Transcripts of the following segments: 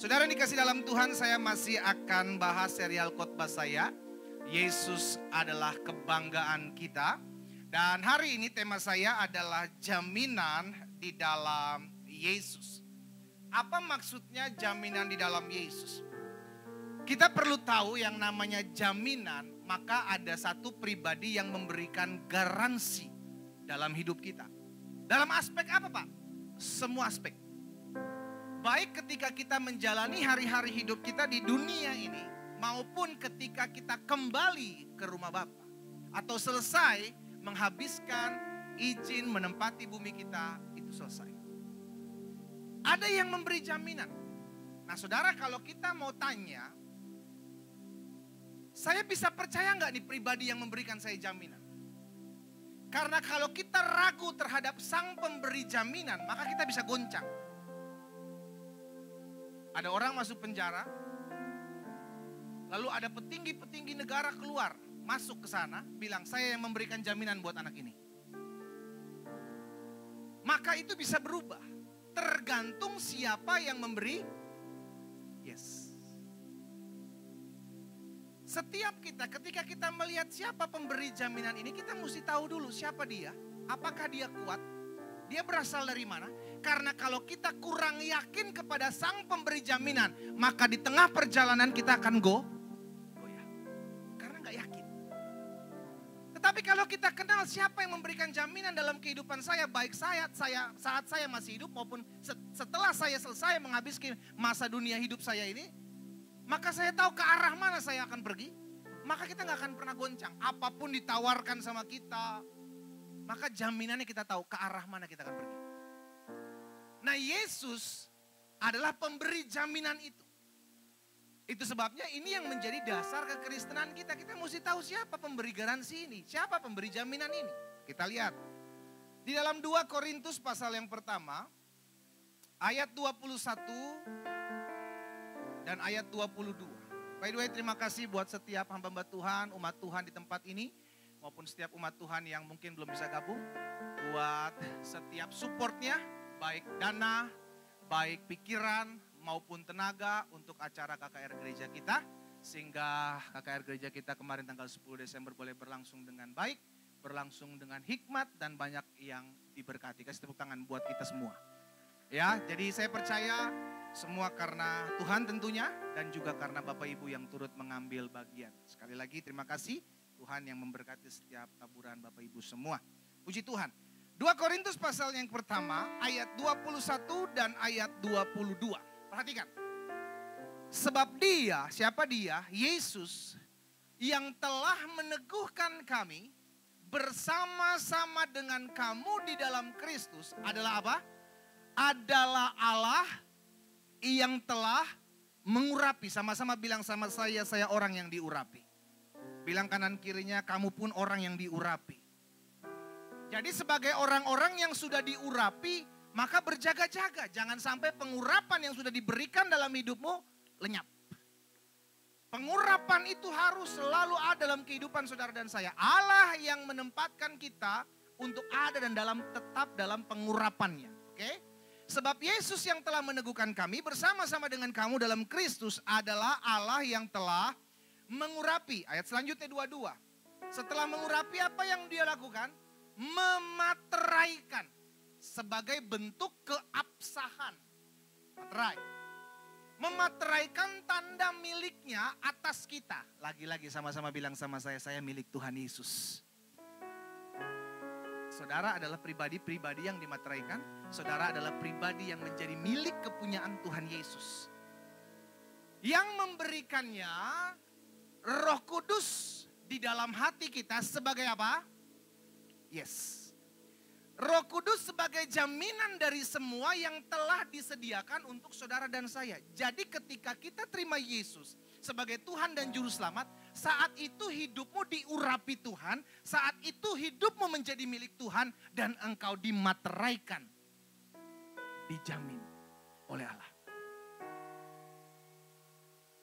Saudara yang dikasih dalam Tuhan, saya masih akan bahas serial khotbah saya. Yesus adalah kebanggaan kita. Dan hari ini tema saya adalah jaminan di dalam Yesus. Apa maksudnya jaminan di dalam Yesus? Kita perlu tahu yang namanya jaminan, maka ada satu pribadi yang memberikan garansi dalam hidup kita. Dalam aspek apa, Pak? Semua aspek. Baik ketika kita menjalani hari-hari hidup kita di dunia ini, maupun ketika kita kembali ke rumah Bapa, atau selesai menghabiskan izin menempati bumi kita, itu selesai. Ada yang memberi jaminan. Nah saudara, kalau kita mau tanya, saya bisa percaya nggak nih pribadi yang memberikan saya jaminan? Karena kalau kita ragu terhadap sang pemberi jaminan, maka kita bisa goncang. Ada orang masuk penjara, lalu ada petinggi-petinggi negara keluar, masuk ke sana, bilang saya yang memberikan jaminan buat anak ini. Maka itu bisa berubah, tergantung siapa yang memberi. Yes. Setiap kita, ketika kita melihat siapa pemberi jaminan ini, kita mesti tahu dulu siapa dia, apakah dia kuat, dia berasal dari mana. Karena kalau kita kurang yakin kepada sang pemberi jaminan, maka di tengah perjalanan kita akan goyah. Karena gak yakin. Tetapi kalau kita kenal siapa yang memberikan jaminan dalam kehidupan saya, baik saat saya masih hidup maupun setelah saya selesai menghabiskan masa dunia hidup saya ini, maka saya tahu ke arah mana saya akan pergi. Maka kita gak akan pernah goncang. Apapun ditawarkan sama kita, maka jaminannya kita tahu ke arah mana kita akan pergi. Nah Yesus adalah pemberi jaminan itu. Itu sebabnya ini yang menjadi dasar kekristenan kita. Kita mesti tahu siapa pemberi garansi ini. Siapa pemberi jaminan ini. Kita lihat. Di dalam 2 Korintus pasal yang pertama. Ayat 21 dan ayat 22. By the way, terima kasih buat setiap hamba-hamba Tuhan, umat Tuhan di tempat ini. Maupun setiap umat Tuhan yang mungkin belum bisa gabung. Buat setiap supportnya. Baik dana, baik pikiran maupun tenaga untuk acara KKR gereja kita. Sehingga KKR gereja kita kemarin tanggal 10 Desember boleh berlangsung dengan baik. Berlangsung dengan hikmat dan banyak yang diberkati. Kasih tepuk tangan buat kita semua. Ya, jadi saya percaya semua karena Tuhan tentunya. Dan juga karena Bapak Ibu yang turut mengambil bagian. Sekali lagi terima kasih Tuhan yang memberkati setiap taburan Bapak Ibu semua. Puji Tuhan. 2 Korintus pasal yang pertama ayat 21 dan ayat 22. Perhatikan. Sebab dia, siapa dia? Yesus yang telah meneguhkan kami bersama-sama dengan kamu di dalam Kristus adalah apa? Adalah Allah yang telah mengurapi. Sama-sama bilang sama saya orang yang diurapi. Bilang kanan kirinya, kamu pun orang yang diurapi. Jadi sebagai orang-orang yang sudah diurapi, maka berjaga-jaga. Jangan sampai pengurapan yang sudah diberikan dalam hidupmu lenyap. Pengurapan itu harus selalu ada dalam kehidupan saudara dan saya. Allah yang menempatkan kita untuk ada dan tetap dalam pengurapannya. Oke? Sebab Yesus yang telah meneguhkan kami bersama-sama dengan kamu dalam Kristus adalah Allah yang telah mengurapi. Ayat selanjutnya 22. Setelah mengurapi apa yang dia lakukan? Memateraikan sebagai bentuk keabsahan. Materai. Memateraikan tanda miliknya atas kita. Lagi-lagi sama-sama bilang sama saya milik Tuhan Yesus. Saudara adalah pribadi-pribadi yang dimateraikan. Saudara adalah pribadi yang menjadi milik kepunyaan Tuhan Yesus. Yang memberikannya Roh Kudus di dalam hati kita sebagai apa? Yes. Roh Kudus sebagai jaminan dari semua yang telah disediakan untuk saudara dan saya. Jadi ketika kita terima Yesus sebagai Tuhan dan Juru Selamat, saat itu hidupmu diurapi Tuhan, saat itu hidupmu menjadi milik Tuhan dan engkau dimateraikan, dijamin oleh Allah.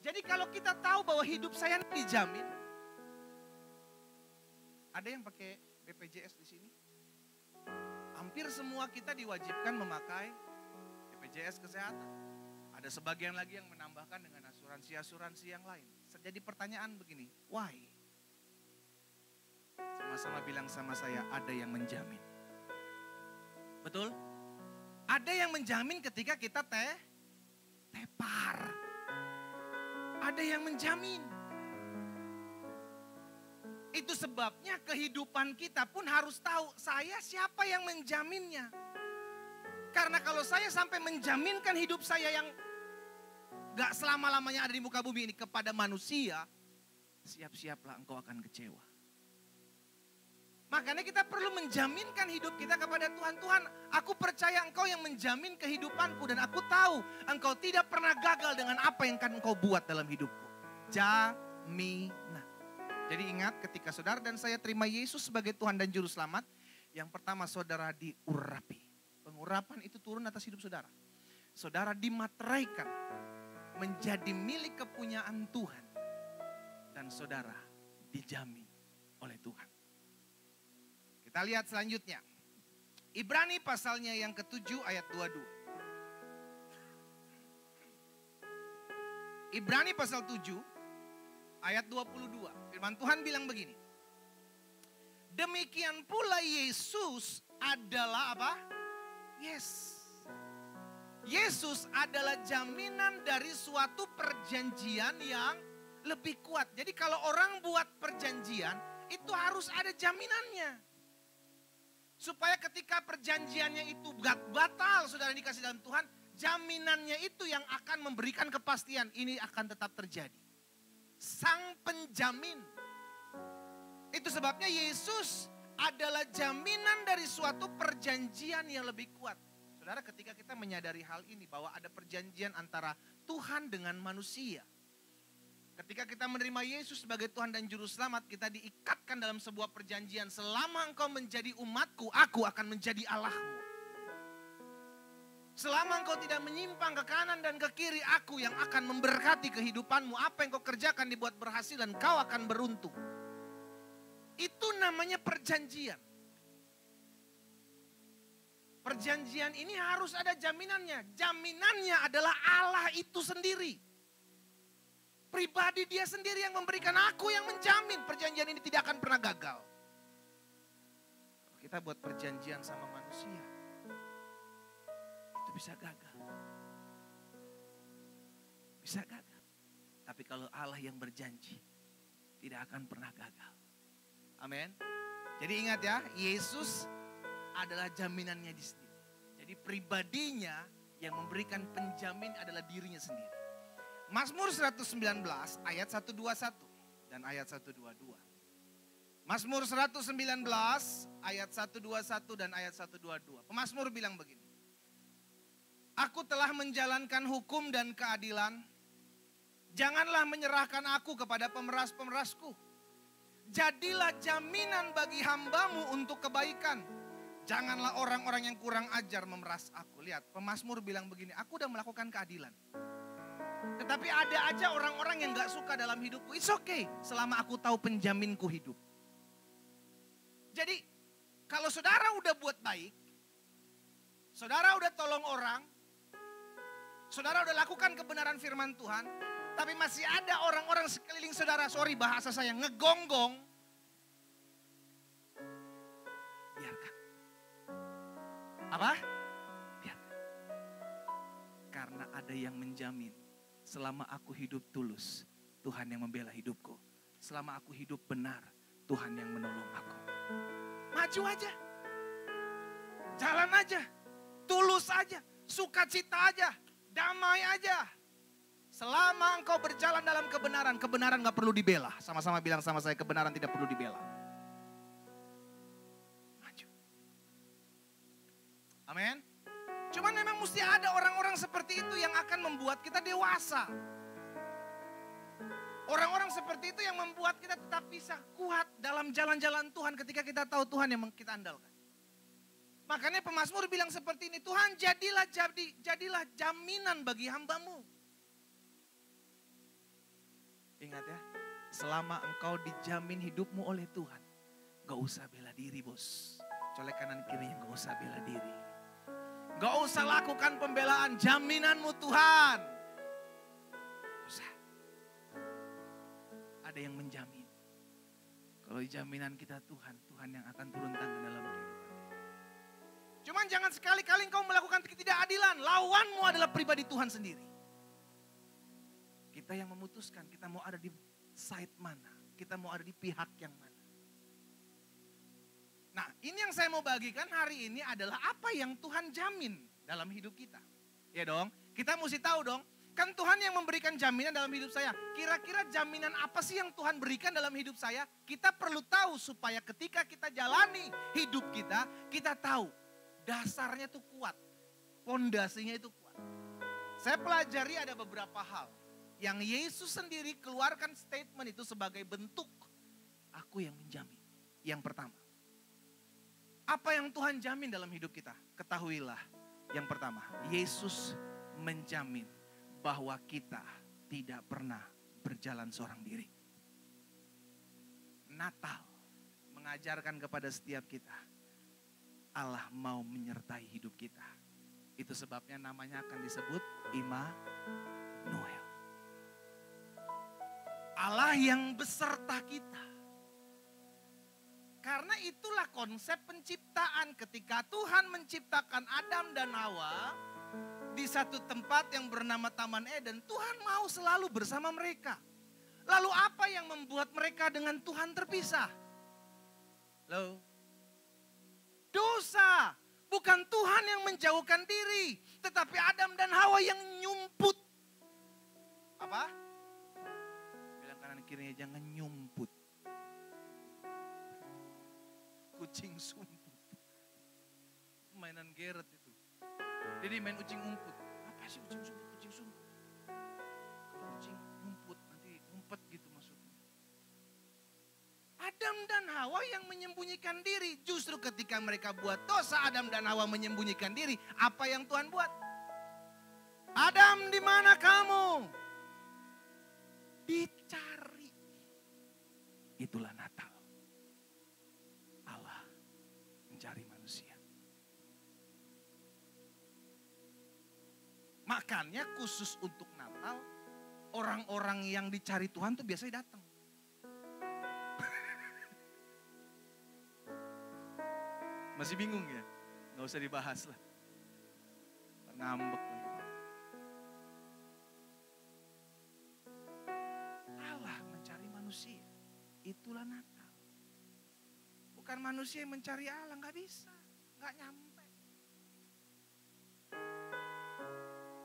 Jadi kalau kita tahu bahwa hidup saya dijamin, ada yang pakai BPJS di sini? Hampir semua kita diwajibkan memakai BPJS kesehatan. Ada sebagian lagi yang menambahkan dengan asuransi-asuransi yang lain. Jadi pertanyaan begini, why? Sama-sama bilang sama saya, ada yang menjamin. Betul? Ada yang menjamin ketika kita tepar. Ada yang menjamin. Itu sebabnya kehidupan kita pun harus tahu, saya siapa yang menjaminnya. Karena kalau saya sampai menjaminkan hidup saya yang gak selama-lamanya ada di muka bumi ini kepada manusia, siap-siaplah engkau akan kecewa. Makanya kita perlu menjaminkan hidup kita kepada Tuhan. Tuhan, aku percaya engkau yang menjamin kehidupanku. Dan aku tahu engkau tidak pernah gagal dengan apa yang akan engkau buat dalam hidupku. Jaminan. Jadi ingat ketika saudara dan saya terima Yesus sebagai Tuhan dan Juru Selamat. Yang pertama saudara diurapi. Pengurapan itu turun atas hidup saudara. Saudara dimateraikan. Menjadi milik kepunyaan Tuhan. Dan saudara dijamin oleh Tuhan. Kita lihat selanjutnya. Ibrani pasalnya yang ke-7 ayat 22. Ibrani pasal 7 ayat 22. Firman Tuhan bilang begini. Demikian pula Yesus adalah apa? Yesus adalah jaminan dari suatu perjanjian yang lebih kuat. Jadi kalau orang buat perjanjian, itu harus ada jaminannya. Supaya ketika perjanjiannya itu batal, saudara dikasih dalam Tuhan, jaminannya itu yang akan memberikan kepastian ini akan tetap terjadi. Sang penjamin. Itu sebabnya Yesus adalah jaminan dari suatu perjanjian yang lebih kuat. Saudara, ketika kita menyadari hal ini bahwa ada perjanjian antara Tuhan dengan manusia. Ketika kita menerima Yesus sebagai Tuhan dan Juru Selamat, kita diikatkan dalam sebuah perjanjian. Selama engkau menjadi umatku, aku akan menjadi Allahmu. Selama engkau tidak menyimpang ke kanan dan ke kiri, aku yang akan memberkati kehidupanmu. Apa yang kau kerjakan dibuat berhasil dan kau akan beruntung. Itu namanya perjanjian. Perjanjian ini harus ada jaminannya. Jaminannya adalah Allah itu sendiri. Pribadi dia sendiri yang memberikan, aku yang menjamin perjanjian ini tidak akan pernah gagal. Kalau kita buat perjanjian sama manusia, itu bisa gagal. Bisa gagal. Tapi kalau Allah yang berjanji, tidak akan pernah gagal. Amin. Jadi ingat ya, Yesus adalah jaminannya di sendiri. Jadi pribadinya yang memberikan penjamin adalah dirinya sendiri. Mazmur 119 ayat 121 dan ayat 122. Mazmur 119 ayat 121 dan ayat 122. Pemazmur bilang begini. Aku telah menjalankan hukum dan keadilan. Janganlah menyerahkan aku kepada pemeras-pemerasku. Jadilah jaminan bagi hambamu untuk kebaikan. Janganlah orang-orang yang kurang ajar memeras aku. Lihat, pemazmur bilang begini, aku udah melakukan keadilan. Tetapi ada aja orang-orang yang gak suka dalam hidupku. It's okay, selama aku tahu penjaminku hidup. Jadi, kalau saudara udah buat baik, saudara udah tolong orang, saudara udah lakukan kebenaran firman Tuhan, tapi masih ada orang-orang sekeliling saudara, sorry bahasa saya, ngegonggong. Biarkan. Apa? Biarkan. Karena ada yang menjamin. Selama aku hidup tulus, Tuhan yang membela hidupku. Selama aku hidup benar, Tuhan yang menolong aku. Maju aja. Jalan aja. Tulus aja. Sukacita aja. Damai aja. Selama engkau berjalan dalam kebenaran, kebenaran gak perlu dibela. Sama-sama bilang sama saya, kebenaran tidak perlu dibela. Maju. Amin. Cuman memang mesti ada orang-orang seperti itu yang akan membuat kita dewasa. Orang-orang seperti itu yang membuat kita tetap bisa kuat dalam jalan-jalan Tuhan ketika kita tahu Tuhan yang kita andalkan. Makanya pemazmur bilang seperti ini, Tuhan jadilah jaminan bagi hambamu. Ingat ya, selama engkau dijamin hidupmu oleh Tuhan, gak usah bela diri bos. Colek kanan kiri, gak usah bela diri. Gak usah lakukan pembelaan, jaminanmu Tuhan. ada yang menjamin. Kalau jaminan kita Tuhan, Tuhan yang akan turun tangan dalam kehidupan. Cuman jangan sekali-kali engkau melakukan ketidakadilan. Lawanmu adalah pribadi Tuhan sendiri. Kita yang memutuskan, kita mau ada di side mana. Kita mau ada di pihak yang mana. Nah, ini yang saya mau bagikan hari ini adalah apa yang Tuhan jamin dalam hidup kita. Ya dong, kita mesti tahu dong. Kan Tuhan yang memberikan jaminan dalam hidup saya. Kira-kira jaminan apa sih yang Tuhan berikan dalam hidup saya? Kita perlu tahu supaya ketika kita jalani hidup kita, kita tahu dasarnya itu kuat. Pondasinya itu kuat. Saya pelajari ada beberapa hal yang Yesus sendiri keluarkan statement itu sebagai bentuk aku yang menjamin. Yang pertama, apa yang Tuhan jamin dalam hidup kita? Ketahuilah, yang pertama, Yesus menjamin bahwa kita tidak pernah berjalan seorang diri. Natal mengajarkan kepada setiap kita, Allah mau menyertai hidup kita. Itu sebabnya namanya akan disebut Immanuel. Allah yang beserta kita. Karena itulah konsep penciptaan. Ketika Tuhan menciptakan Adam dan Hawa di satu tempat yang bernama Taman Eden, Tuhan mau selalu bersama mereka. Lalu apa yang membuat mereka dengan Tuhan terpisah? Loh, dosa. Bukan Tuhan yang menjauhkan diri, tetapi Adam dan Hawa yang nyumput. Apa? Bilang kanan kirinya, jangan nyumput. Kucing sumput. Mainan Garrett itu. Jadi main ucing umput. Apa sih ucing sumput? Ucing sumput. Kalau ucing umput nanti umpet gitu maksudnya. Adam dan Hawa yang menyembunyikan diri. Justru ketika mereka buat dosa, Adam dan Hawa menyembunyikan diri. Apa yang Tuhan buat? Adam, di mana kamu? Dicari. Itulah Natal. Allah mencari manusia. Makanya khusus untuk Natal, orang-orang yang dicari Tuhan tuh biasanya datang. Masih bingung ya? Gak usah dibahas lah. Ngambek lagi. Allah mencari manusia. Itulah Natal. Bukan manusia yang mencari Allah. Gak bisa. Gak nyampe.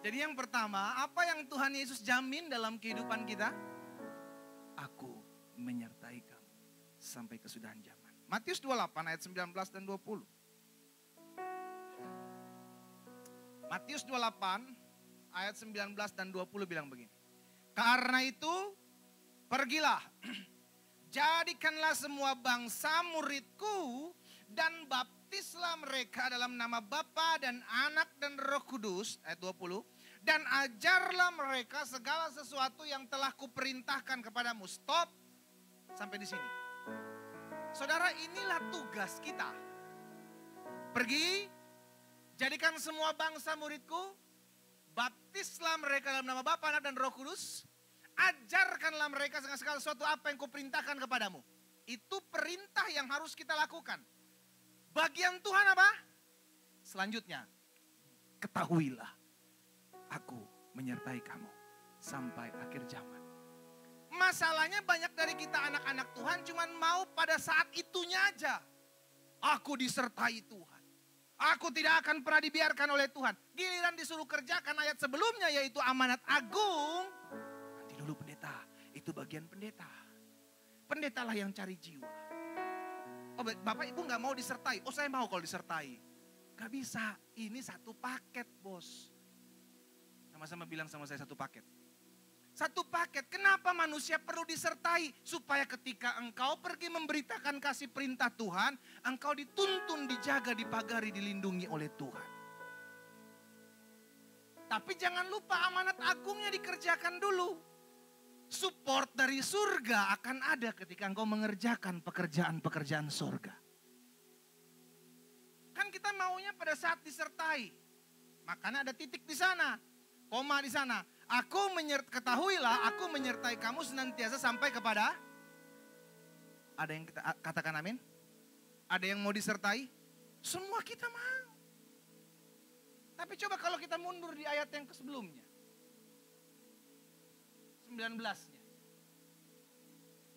Jadi yang pertama, apa yang Tuhan Yesus jamin dalam kehidupan kita? Aku menyertai kamu sampai kesudahan zaman. Matius 28 ayat 19 dan 20. Matius 28 ayat 19 dan 20 bilang begini. Karena itu pergilah, jadikanlah semua bangsa muridku dan baptislah mereka dalam nama Bapa dan Anak dan Roh Kudus. Ayat 20. Dan ajarlah mereka segala sesuatu yang telah kuperintahkan kepadamu. Stop sampai di sini. Saudara, inilah tugas kita. Pergi, jadikan semua bangsa muridku, baptislah mereka dalam nama Bapa, Anak dan Roh Kudus, ajarkanlah mereka segala sesuatu apa yang kuperintahkan kepadamu. Itu perintah yang harus kita lakukan. Bagian Tuhan apa? Selanjutnya, ketahuilah, aku menyertai kamu sampai akhir zaman. Masalahnya banyak dari kita anak-anak Tuhan cuman mau pada saat itunya aja. Aku disertai Tuhan. Aku tidak akan pernah dibiarkan oleh Tuhan. Giliran disuruh kerjakan ayat sebelumnya yaitu amanat agung. Nanti dulu pendeta, itu bagian pendeta. Pendetalah yang cari jiwa. Oh, Bapak Ibu gak mau disertai. Oh, saya mau kalau disertai. Gak bisa, ini satu paket bos. Sama-sama bilang sama saya satu paket. Satu paket, kenapa manusia perlu disertai? Supaya ketika engkau pergi memberitakan kasih perintah Tuhan, engkau dituntun, dijaga, dipagari, dilindungi oleh Tuhan. Tapi jangan lupa amanat agungnya dikerjakan dulu. Support dari surga akan ada ketika engkau mengerjakan pekerjaan-pekerjaan surga. Kan kita maunya pada saat disertai. Makanya ada titik di sana, koma di sana. Ketahuilah, aku menyertai kamu senantiasa sampai kepada. Ada yang kita katakan amin? Ada yang mau disertai? Semua kita mau. Tapi coba kalau kita mundur di ayat yang sebelumnya. 19-nya.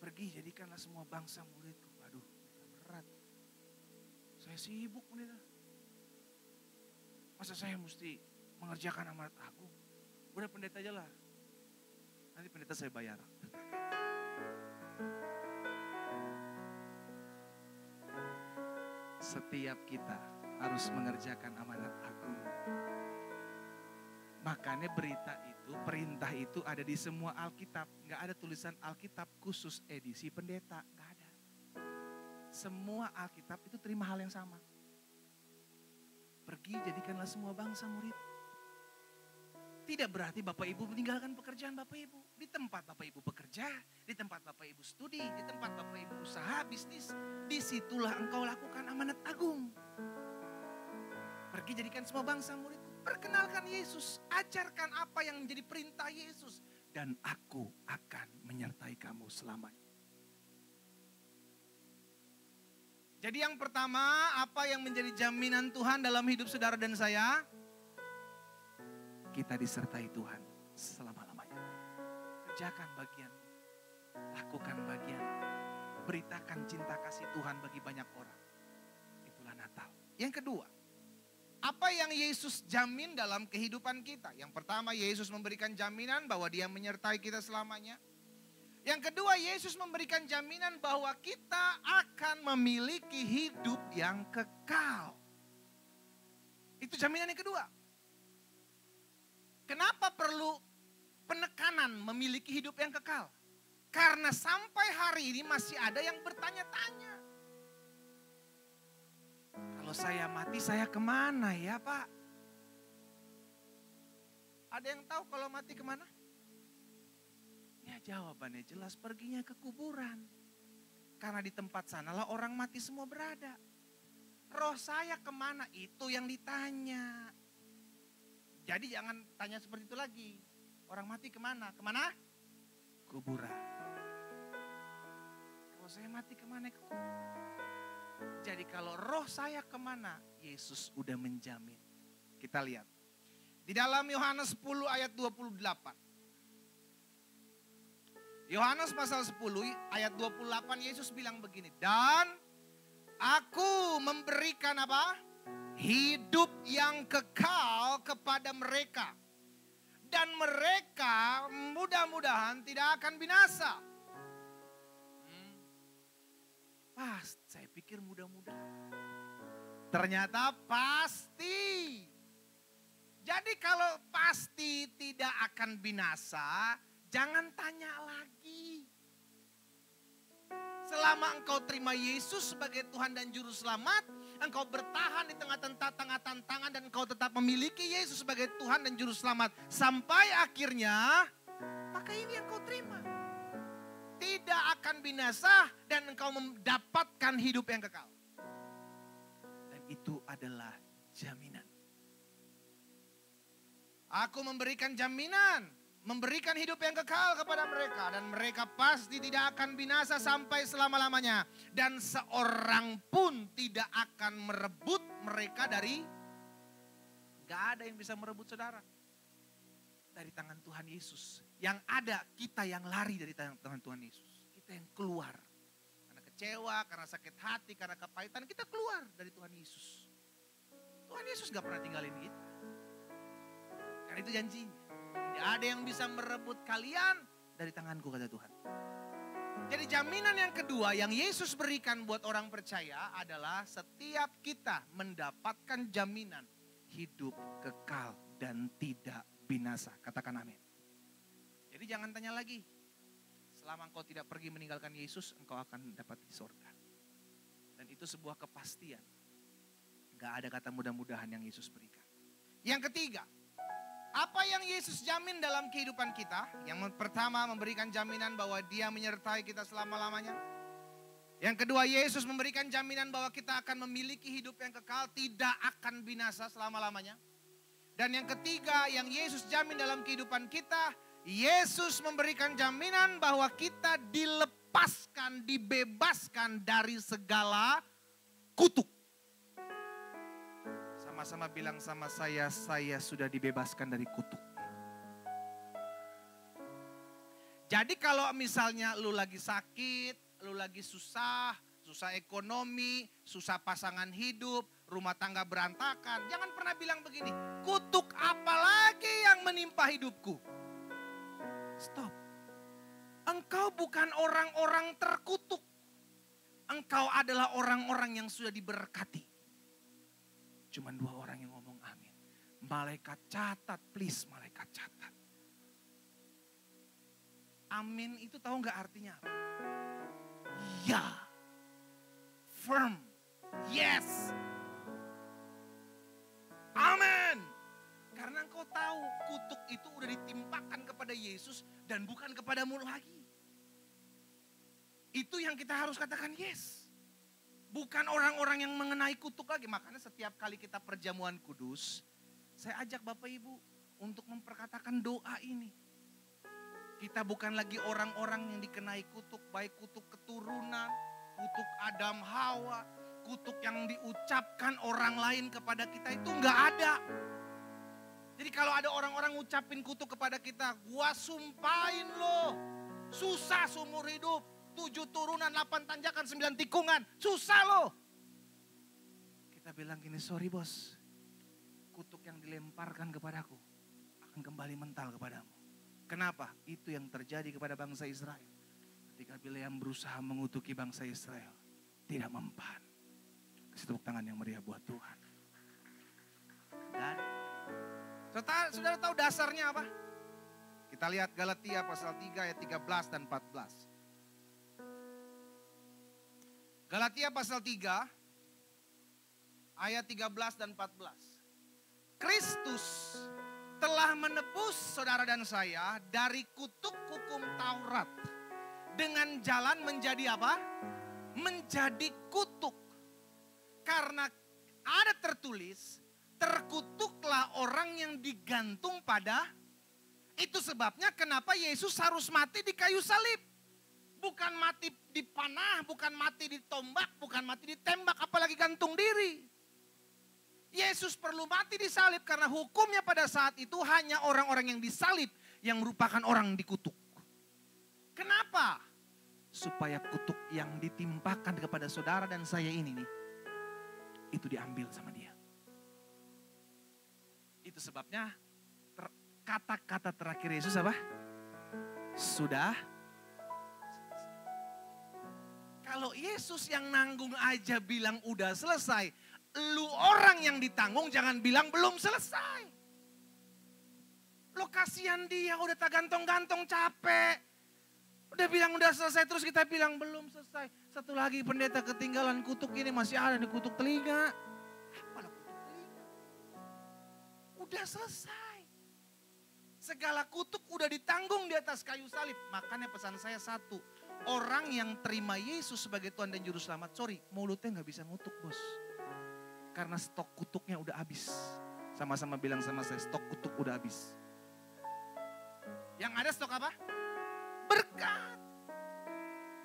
Pergi jadikanlah semua bangsa muridku. Aduh, berat. Saya sibuk pendeta. Masa saya mesti mengerjakan amanat agung? Udah pendeta aja lah. Nanti pendeta saya bayar. Setiap kita harus mengerjakan amanat agung. Makanya perintah itu ada di semua Alkitab. Nggak ada tulisan Alkitab khusus edisi pendeta. Nggak ada. Semua Alkitab itu terima hal yang sama. Pergi jadikanlah semua bangsa murid. Tidak berarti Bapak Ibu meninggalkan pekerjaan Bapak Ibu. Di tempat Bapak Ibu bekerja, di tempat Bapak Ibu studi, di tempat Bapak Ibu usaha, bisnis. Disitulah engkau lakukan amanat agung. Pergi jadikan semua bangsa muridku. Perkenalkan Yesus, ajarkan apa yang menjadi perintah Yesus. Dan aku akan menyertai kamu selamanya. Jadi yang pertama, apa yang menjadi jaminan Tuhan dalam hidup saudara dan saya? Kita disertai Tuhan selama-lamanya. Kerjakan bagian, lakukan bagian, beritakan cinta kasih Tuhan bagi banyak orang. Itulah Natal. Yang kedua, apa yang Yesus jamin dalam kehidupan kita? Yang pertama, Yesus memberikan jaminan bahwa Dia menyertai kita selamanya. Yang kedua, Yesus memberikan jaminan bahwa kita akan memiliki hidup yang kekal. Itu jaminan yang kedua. Kenapa perlu penekanan memiliki hidup yang kekal? Karena sampai hari ini masih ada yang bertanya-tanya. Kalau saya mati, saya kemana ya Pak? Ada yang tahu kalau mati kemana? Ya jawabannya jelas, perginya ke kuburan. Karena di tempat sanalah orang mati semua berada. Roh saya kemana? Itu yang ditanya. Jadi jangan tanya seperti itu lagi. Orang mati kemana? Kemana? Kuburan. Kalau saya mati kemana? Ke kuburan. Jadi kalau roh saya kemana? Yesus udah menjamin. Kita lihat. Di dalam Yohanes 10 ayat 28. Yohanes pasal 10 ayat 28 Yesus bilang begini. Dan aku memberikan apa? Hidup yang kekal kepada mereka. Dan mereka mudah-mudahan tidak akan binasa. Pas, saya pikir mudah-mudahan. Ternyata pasti. Jadi kalau pasti tidak akan binasa, jangan tanya lagi. Selama engkau terima Yesus sebagai Tuhan dan Juru Selamat, engkau bertahan di tengah-tengah tantangan dan engkau tetap memiliki Yesus sebagai Tuhan dan Juru Selamat. Sampai akhirnya, maka ini yang kau terima. Tidak akan binasa dan engkau mendapatkan hidup yang kekal. Dan itu adalah jaminan. Aku memberikan jaminan. Memberikan hidup yang kekal kepada mereka. Dan mereka pasti tidak akan binasa sampai selama-lamanya. Dan seorang pun tidak akan merebut mereka dari. Gak ada yang bisa merebut saudara. Dari tangan Tuhan Yesus. Yang ada kita yang lari dari tangan Tuhan Yesus. Kita yang keluar. Karena kecewa, karena sakit hati, karena kepahitan. Kita keluar dari Tuhan Yesus. Tuhan Yesus gak pernah tinggalin kita. Karena itu janjinya. Tidak ada yang bisa merebut kalian dari tanganku, kata Tuhan. Jadi jaminan yang kedua yang Yesus berikan buat orang percaya adalah setiap kita mendapatkan jaminan hidup kekal dan tidak binasa. Katakan amin. Jadi jangan tanya lagi. Selama engkau tidak pergi meninggalkan Yesus, engkau akan dapat di sorga. Dan itu sebuah kepastian. Gak ada kata mudah-mudahan yang Yesus berikan. Yang ketiga. Apa yang Yesus jamin dalam kehidupan kita? Yang pertama memberikan jaminan bahwa Dia menyertai kita selama-lamanya. Yang kedua, Yesus memberikan jaminan bahwa kita akan memiliki hidup yang kekal, tidak akan binasa selama-lamanya. Dan yang ketiga yang Yesus jamin dalam kehidupan kita, Yesus memberikan jaminan bahwa kita dilepaskan, dibebaskan dari segala kutuk. Sama-sama bilang sama saya sudah dibebaskan dari kutuk. Jadi kalau misalnya lu lagi sakit, lu lagi susah ekonomi, susah pasangan hidup, rumah tangga berantakan, jangan pernah bilang begini, kutuk apa lagi yang menimpa hidupku? Stop. Engkau bukan orang-orang terkutuk. Engkau adalah orang-orang yang sudah diberkati. Cuman 2 orang yang ngomong amin. Malaikat catat, please malaikat catat. Amin itu tahu nggak artinya apa? Ya. Firm. Yes. Amin. Karena engkau tahu kutuk itu udah ditimpakan kepada Yesus dan bukan kepadamu lagi. Itu yang kita harus katakan yes. Bukan orang-orang yang mengenai kutuk lagi. Makanya setiap kali kita perjamuan kudus, saya ajak Bapak Ibu untuk memperkatakan doa ini. Kita bukan lagi orang-orang yang dikenai kutuk, baik kutuk keturunan, kutuk Adam Hawa, kutuk yang diucapkan orang lain kepada kita itu enggak ada. Jadi kalau ada orang-orang ngucapin kutuk kepada kita, gua sumpahin lo, susah seumur hidup, 7 turunan, 8 tanjakan, 9 tikungan, susah lo. Kita bilang gini, sorry bos, kutuk yang dilemparkan kepadaku akan kembali mental kepadamu. Kenapa? Itu yang terjadi kepada bangsa Israel. Ketika Bileam berusaha mengutuki bangsa Israel, tidak mempan. Kasih tepuk tangan yang meriah buat Tuhan. Dan saudara tahu dasarnya apa? Kita lihat Galatia pasal 3 ayat 13 dan 14. Galatia pasal 3 ayat 13 dan 14. Kristus telah menebus saudara dan saya dari kutuk hukum Taurat. Dengan jalan menjadi apa? Menjadi kutuk. Karena ada tertulis, terkutuklah orang yang digantung pada. Itu sebabnya kenapa Yesus harus mati di kayu salib. Bukan mati dipanah, bukan mati ditombak, bukan mati ditembak, apalagi gantung diri. Yesus perlu mati di salib karena hukumnya pada saat itu hanya orang-orang yang disalib yang merupakan orang dikutuk. Kenapa? Supaya kutuk yang ditimpakan kepada saudara dan saya ini nih, itu diambil sama dia. Itu sebabnya kata-kata terakhir Yesus apa? Sudah. Kalau Yesus yang nanggung aja bilang udah selesai, lu orang yang ditanggung jangan bilang belum selesai. Lo kasihan dia udah tak gantong-gantong capek. Udah bilang udah selesai terus kita bilang belum selesai. Satu lagi pendeta ketinggalan kutuk ini masih ada di kutuk telinga. Apa kutuk telinga? Udah selesai. Segala kutuk udah ditanggung di atas kayu salib. Makanya pesan saya satu. Orang yang terima Yesus sebagai Tuhan dan Juru Selamat, mulutnya gak bisa ngutuk bos. Karena stok kutuknya udah habis. Sama-sama bilang sama saya, stok kutuk udah habis. Yang ada stok apa? Berkat.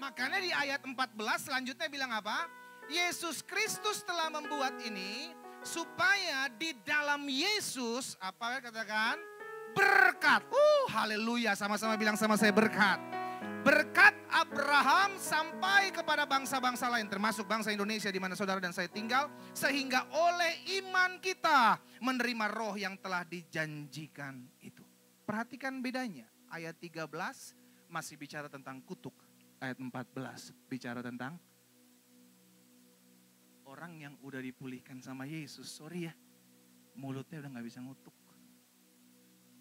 Makanya di ayat 14 selanjutnya bilang apa? Yesus Kristus telah membuat ini supaya di dalam Yesus, apa katakan? Berkat. Haleluya, sama-sama bilang sama saya berkat. Berkat Abraham sampai kepada bangsa-bangsa lain, termasuk bangsa Indonesia di mana saudara dan saya tinggal, sehingga oleh iman kita menerima roh yang telah dijanjikan itu. Perhatikan bedanya, ayat 13 masih bicara tentang kutuk, ayat 14 bicara tentang orang yang udah dipulihkan sama Yesus. Sorry ya, mulutnya udah gak bisa ngutuk.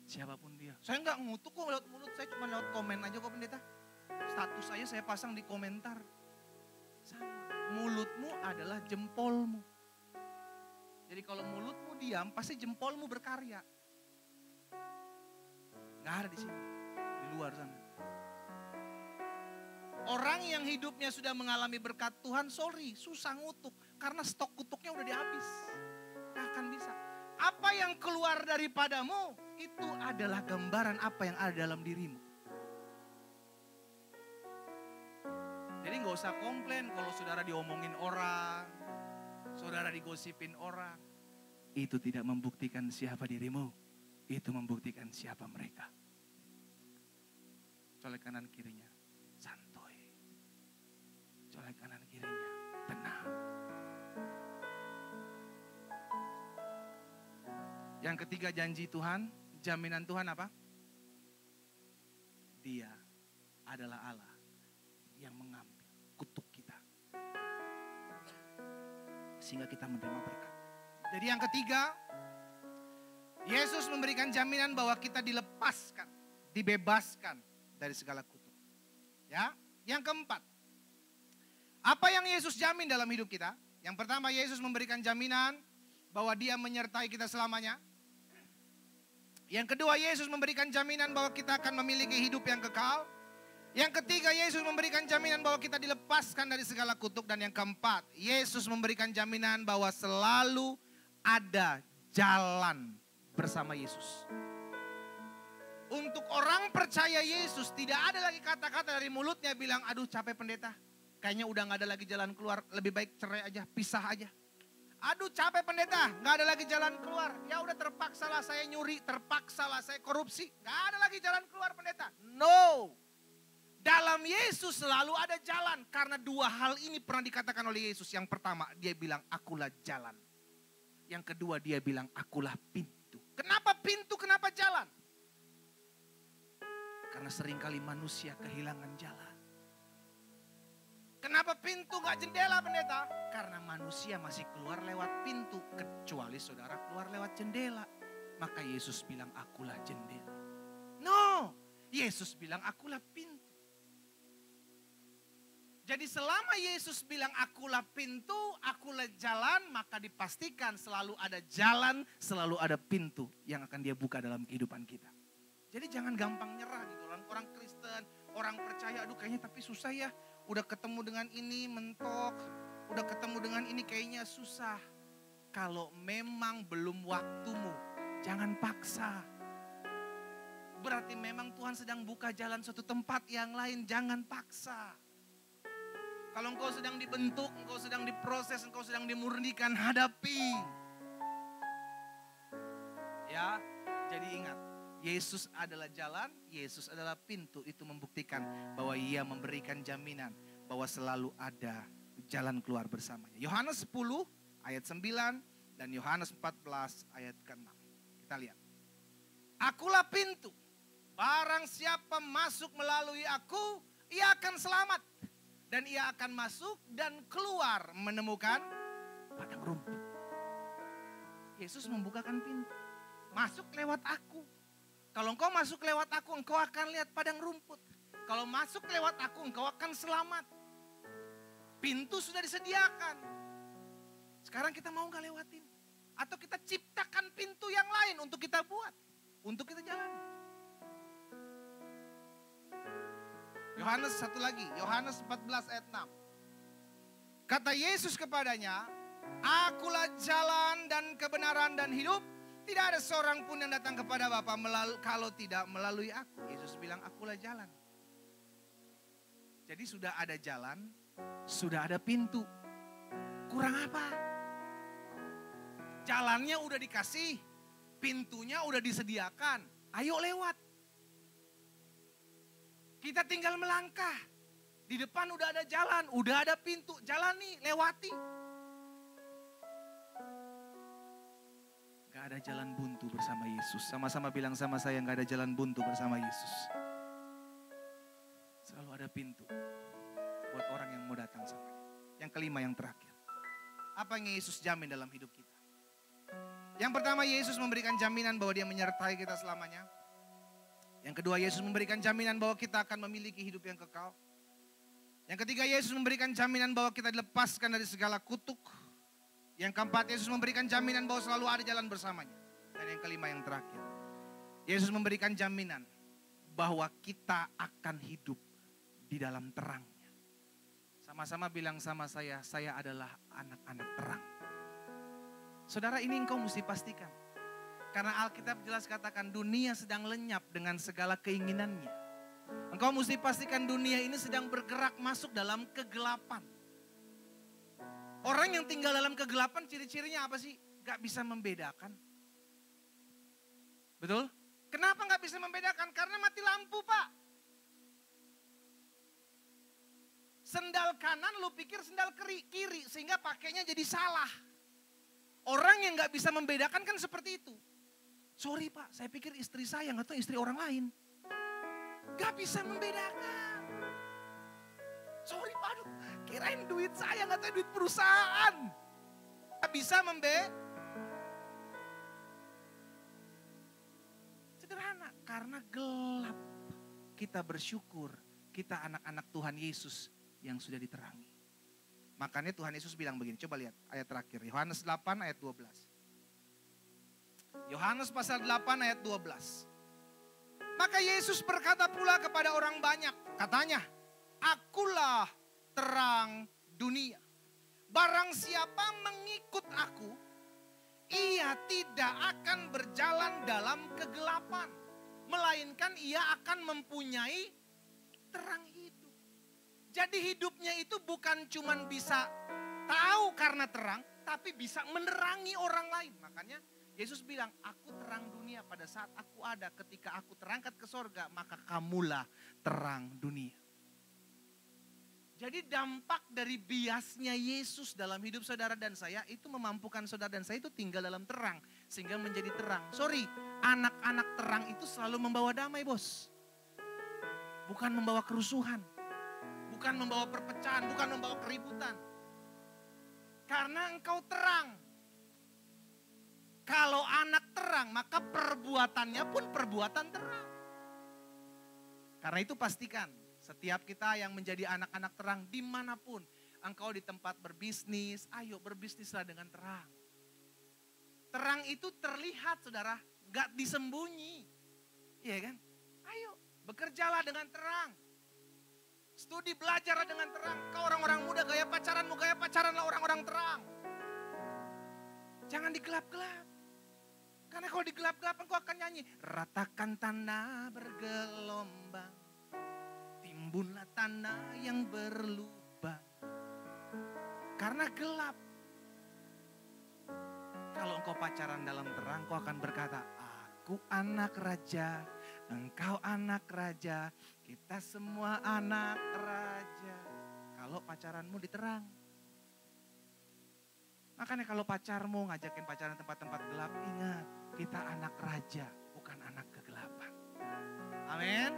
Siapapun dia, saya gak ngutuk kok lewat mulut, saya cuma lewat komen aja kok pendeta. Status saya pasang di komentar. Sama. Mulutmu adalah jempolmu. Jadi kalau mulutmu diam, pasti jempolmu berkarya. Gak ada di sini, di luar sana. Orang yang hidupnya sudah mengalami berkat Tuhan, susah ngutuk. Karena stok kutuknya udah dihabis. Gak akan bisa. Apa yang keluar daripadamu itu adalah gambaran apa yang ada dalam dirimu. Jadi gak usah komplain kalau saudara diomongin orang, saudara digosipin orang. Itu tidak membuktikan siapa dirimu, itu membuktikan siapa mereka. Colek kanan kirinya, santuy. Colek kanan kirinya, tenang. Yang ketiga janji Tuhan, jaminan Tuhan apa? Dia adalah Allah yang mengambil kutuk kita. Sehingga kita menerima berkat. Jadi yang ketiga, Yesus memberikan jaminan bahwa kita dilepaskan, dibebaskan dari segala kutuk. Ya, yang keempat, apa yang Yesus jamin dalam hidup kita? Yang pertama, Yesus memberikan jaminan bahwa Dia menyertai kita selamanya. Yang kedua, Yesus memberikan jaminan bahwa kita akan memiliki hidup yang kekal. Yang ketiga, Yesus memberikan jaminan bahwa kita dilepaskan dari segala kutuk. Dan yang keempat, Yesus memberikan jaminan bahwa selalu ada jalan bersama Yesus. Untuk orang percaya Yesus, tidak ada lagi kata-kata dari mulutnya bilang, aduh capek pendeta, kayaknya udah gak ada lagi jalan keluar, lebih baik cerai aja, pisah aja. Aduh capek pendeta, gak ada lagi jalan keluar. Ya udah terpaksalah saya nyuri, terpaksalah saya korupsi. Gak ada lagi jalan keluar pendeta. No. Dalam Yesus selalu ada jalan. Karena dua hal ini pernah dikatakan oleh Yesus. Yang pertama dia bilang akulah jalan. Yang kedua dia bilang akulah pintu. Kenapa pintu, kenapa jalan? Karena seringkali manusia kehilangan jalan. Kenapa pintu gak jendela pendeta? Karena manusia masih keluar lewat pintu. Kecuali saudara keluar lewat jendela. Maka Yesus bilang akulah jendela. No, Yesus bilang akulah pintu. Jadi selama Yesus bilang akulah pintu, akulah jalan, maka dipastikan selalu ada jalan, selalu ada pintu yang akan dia buka dalam kehidupan kita. Jadi jangan gampang nyerah gitu. Orang Kristen, orang percaya, aduh kayaknya tapi susah ya. Udah ketemu dengan ini mentok, udah ketemu dengan ini kayaknya susah. Kalau memang belum waktumu, jangan paksa. Berarti memang Tuhan sedang buka jalan suatu tempat yang lain, jangan paksa. Kalau engkau sedang dibentuk, engkau sedang diproses, engkau sedang dimurnikan, hadapi. Ya, jadi ingat, Yesus adalah jalan, Yesus adalah pintu. Itu membuktikan bahwa Ia memberikan jaminan bahwa selalu ada jalan keluar bersamanya. Yohanes 10 ayat 9 dan Yohanes 14 ayat ke-6. Kita lihat. Akulah pintu, barang siapa masuk melalui aku, ia akan selamat. Dan ia akan masuk dan keluar menemukan padang rumput. Yesus membukakan pintu. Masuk lewat aku. Kalau engkau masuk lewat aku, engkau akan lihat padang rumput. Kalau masuk lewat aku, engkau akan selamat. Pintu sudah disediakan. Sekarang kita mau gak lewatin? Atau kita ciptakan pintu yang lain untuk kita buat. Untuk kita jalani. Yohanes satu lagi, Yohanes 14 ayat 6. Kata Yesus kepadanya, akulah jalan dan kebenaran dan hidup. Tidak ada seorang pun yang datang kepada Bapa kalau tidak melalui aku. Yesus bilang akulah jalan. Jadi sudah ada jalan, sudah ada pintu. Kurang apa? Jalannya udah dikasih, pintunya udah disediakan. Ayo lewat. Kita tinggal melangkah. Di depan udah ada jalan, udah ada pintu. Jalani, lewati. Gak ada jalan buntu bersama Yesus. Sama-sama bilang sama saya, gak ada jalan buntu bersama Yesus. Selalu ada pintu buat orang yang mau datang sama dia. Yang kelima, yang terakhir. Apa yang Yesus jamin dalam hidup kita? Yang pertama, Yesus memberikan jaminan bahwa Dia menyertai kita selamanya. Yang kedua, Yesus memberikan jaminan bahwa kita akan memiliki hidup yang kekal. Yang ketiga, Yesus memberikan jaminan bahwa kita dilepaskan dari segala kutuk. Yang keempat, Yesus memberikan jaminan bahwa selalu ada jalan bersamanya. Dan yang kelima, yang terakhir, Yesus memberikan jaminan bahwa kita akan hidup di dalam terangnya. Sama-sama bilang sama saya adalah anak-anak terang. Saudara, ini engkau mesti pastikan. Karena Alkitab jelas katakan dunia sedang lenyap dengan segala keinginannya. Engkau mesti pastikan dunia ini sedang bergerak masuk dalam kegelapan. Orang yang tinggal dalam kegelapan ciri-cirinya apa sih? Gak bisa membedakan. Betul? Kenapa gak bisa membedakan? Karena mati lampu, Pak. Sendal kanan lu pikir sendal kiri sehingga pakainya jadi salah. Orang yang gak bisa membedakan kan seperti itu. Sorry Pak, saya pikir istri saya atau istri orang lain. Gak bisa membedakan. Sorry Pak, aduh, kirain duit saya atau duit perusahaan. Gak bisa Sederhana, karena gelap. Kita bersyukur, kita anak-anak Tuhan Yesus yang sudah diterangi. Makanya Tuhan Yesus bilang begini, coba lihat ayat terakhir. Yohanes 8 ayat 12. Yohanes pasal 8 ayat 12. Maka Yesus berkata pula kepada orang banyak, katanya, akulah terang dunia. Barang siapa mengikut aku, ia tidak akan berjalan dalam kegelapan. Melainkan ia akan mempunyai terang hidup. Jadi hidupnya itu bukan cuman bisa tahu karena terang, tapi bisa menerangi orang lain. Makanya Yesus bilang, aku terang dunia pada saat aku ada. Ketika aku terangkat ke sorga, maka kamulah terang dunia. Jadi dampak dari biasnya Yesus dalam hidup saudara dan saya, itu memampukan saudara dan saya itu tinggal dalam terang. Sehingga menjadi terang. Sorry, anak-anak terang itu selalu membawa damai, bos. Bukan membawa kerusuhan. Bukan membawa perpecahan, bukan membawa keributan. Karena engkau terang. Kalau anak terang, maka perbuatannya pun perbuatan terang. Karena itu pastikan, setiap kita yang menjadi anak-anak terang dimanapun. Engkau di tempat berbisnis, ayo berbisnislah dengan terang. Terang itu terlihat saudara, gak disembunyi. Iya kan? Ayo bekerjalah dengan terang. Studi belajarlah dengan terang. Kau orang-orang muda gaya pacaranlah orang-orang terang. Jangan digelap-gelap. Karena kalau digelap-gelap engkau akan nyanyi. Ratakan tanah bergelombang. Timbunlah tanah yang berlubang. Karena gelap. Kalau engkau pacaran dalam terang, engkau akan berkata, aku anak raja, engkau anak raja, kita semua anak raja. Kalau pacaranmu diterang. Makanya kalau pacarmu ngajakin pacaran tempat-tempat gelap, ingat kita anak raja, bukan anak kegelapan. Amin.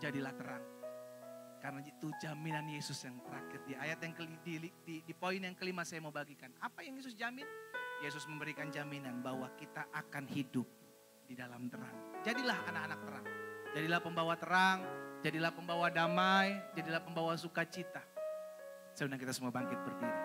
Jadilah terang. Karena itu jaminan Yesus yang terakhir. Di ayat yang di poin yang kelima saya mau bagikan. Apa yang Yesus jamin? Yesus memberikan jaminan bahwa kita akan hidup di dalam terang. Jadilah anak-anak terang. Jadilah pembawa terang, jadilah pembawa damai, jadilah pembawa sukacita. Sebenarnya kita semua bangkit berdiri.